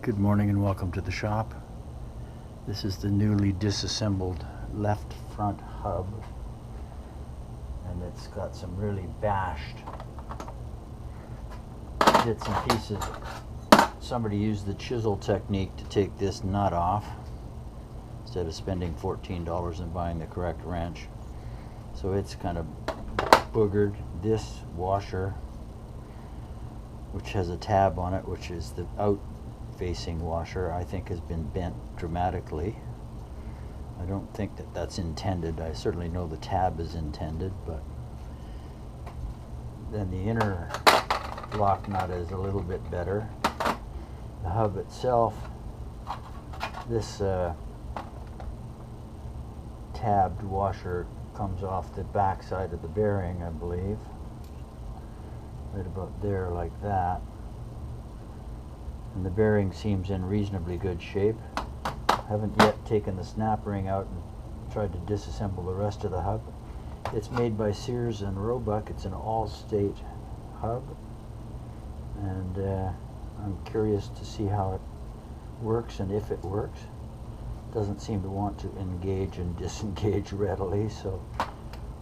Good morning and welcome to the shop. This is the newly disassembled left front hub, and it's got some really bashed bits and pieces. Somebody used the chisel technique to take this nut off instead of spending $14 and buying the correct wrench. So it's kind of boogered. This washer, which has a tab on it, which is the out-facing washer, I think has been bent dramatically. I don't think that that's intended. I certainly know the tab is intended, but then the inner lock nut is a little bit better. The hub itself, this tabbed washer comes off the back side of the bearing, I believe. Right about there, like that. And the bearing seems in reasonably good shape. Haven't yet taken the snap ring out and tried to disassemble the rest of the hub. It's made by Sears and Roebuck. It's an all-state hub, and I'm curious to see how it works and if it works. Doesn't seem to want to engage and disengage readily, so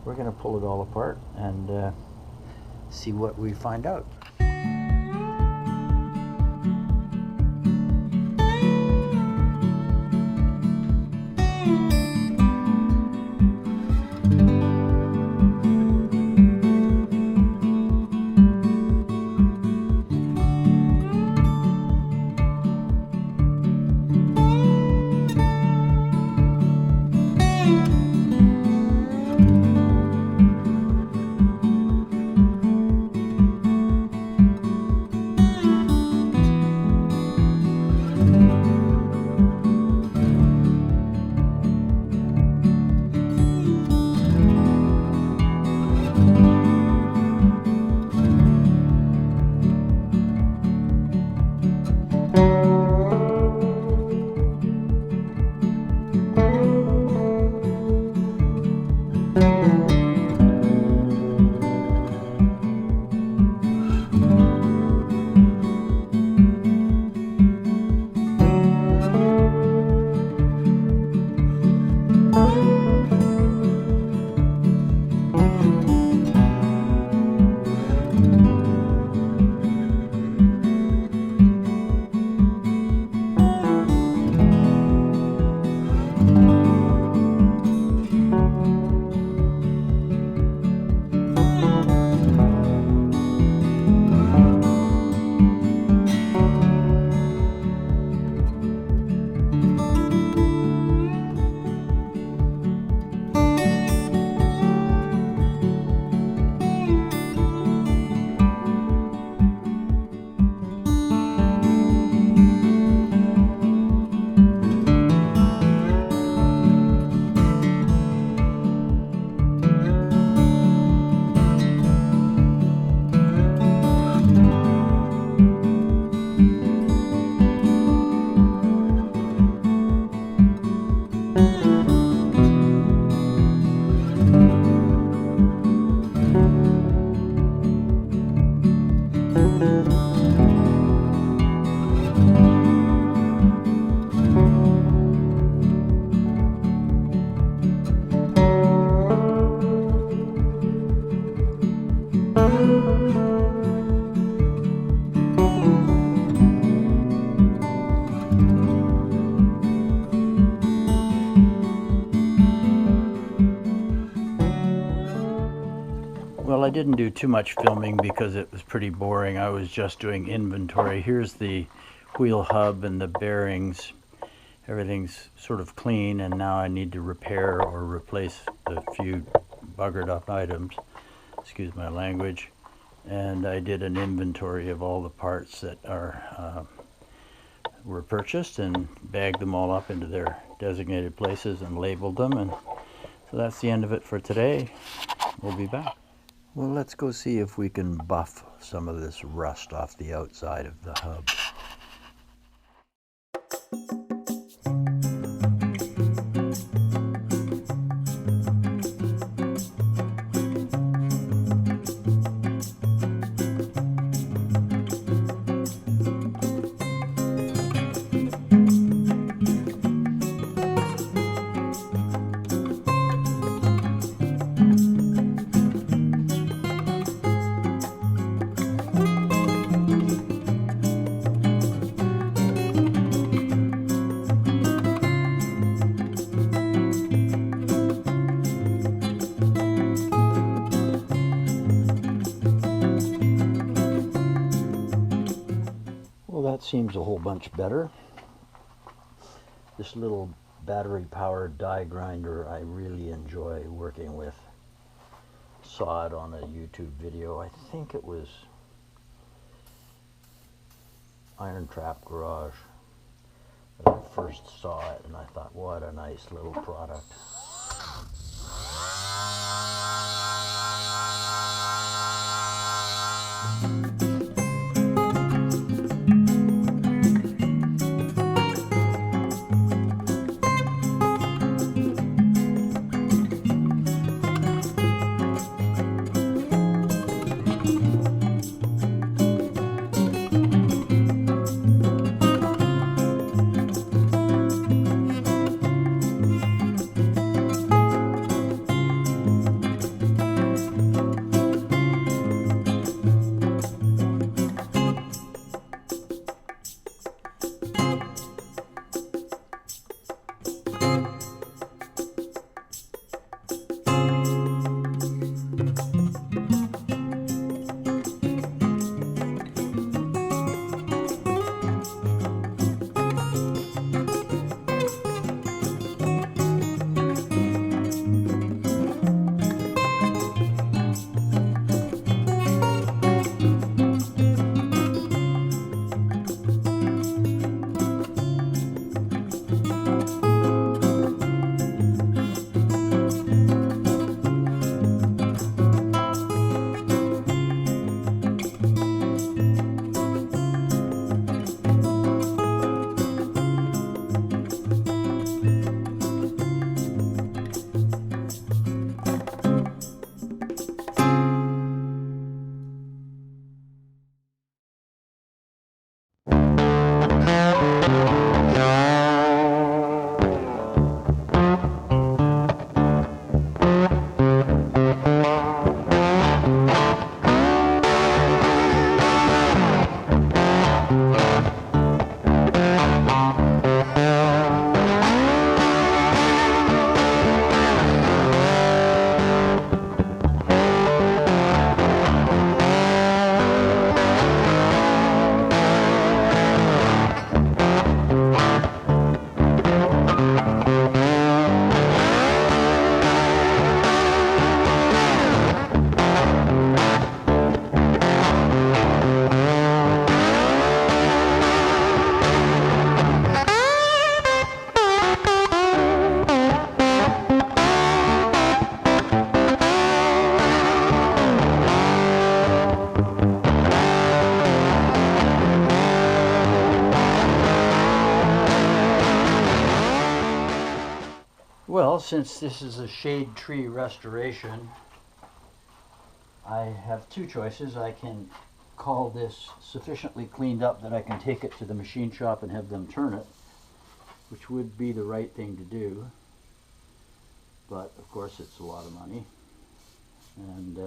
we're going to pull it all apart and see what we find out. Well, I didn't do too much filming because it was pretty boring. I was just doing inventory. Here's the wheel hub and the bearings. Everything's sort of clean, and now I need to repair or replace the few buggered up items. Excuse my language. And I did an inventory of all the parts that were purchased and bagged them all up into their designated places and labeled them. And so that's the end of it for today. We'll be back. Well, let's go see if we can buff some of this rust off the outside of the hub. Well, that seems a whole bunch better. This little battery-powered die grinder I really enjoy working with. Saw it on a YouTube video. I think it was Iron Trap Garage that I first saw it, and I thought, what a nice little product. Well, since this is a shade tree restoration, I have two choices. I can call this sufficiently cleaned up that I can take it to the machine shop and have them turn it, which would be the right thing to do, but of course it's a lot of money, and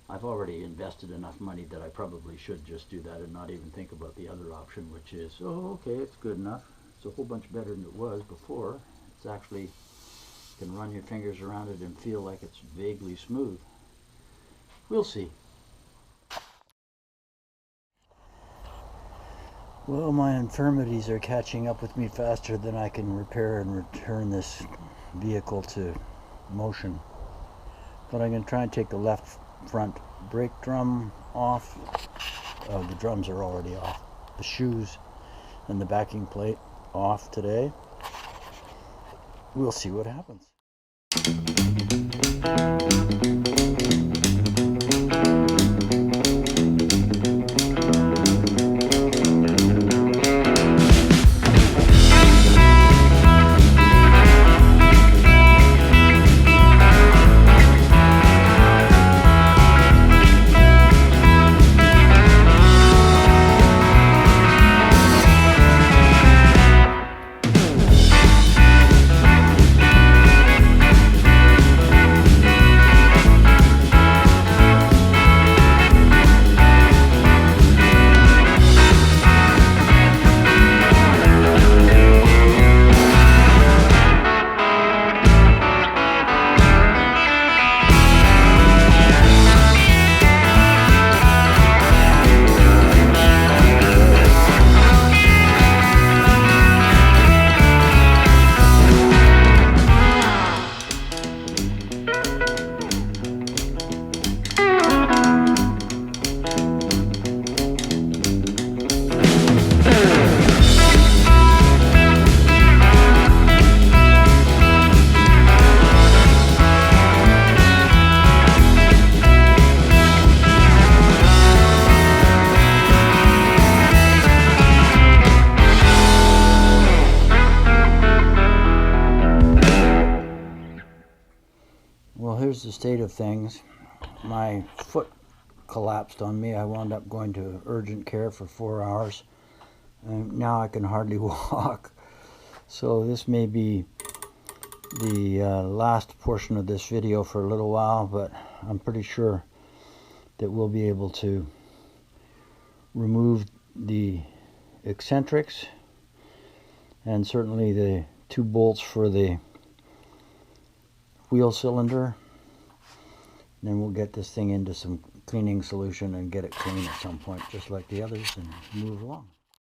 I've already invested enough money that I probably should just do that and not even think about the other option, which is, oh, okay, it's good enough. It's a whole bunch better than it was before. It's actually, you can run your fingers around it and feel like it's vaguely smooth. We'll see. Well, my infirmities are catching up with me faster than I can repair and return this vehicle to motion. But I'm going to try and take the left front brake drum off. The drums are already off. The shoes and the backing plate off today. We'll see what happens. the state of things. My foot collapsed on me. I wound up going to urgent care for 4 hours, and now I can hardly walk. So this may be the last portion of this video for a little while, but I'm pretty sure that we'll be able to remove the eccentrics and certainly the 2 bolts for the wheel cylinder. Then we'll get this thing into some cleaning solution and get it clean at some point, just like the others, and move along.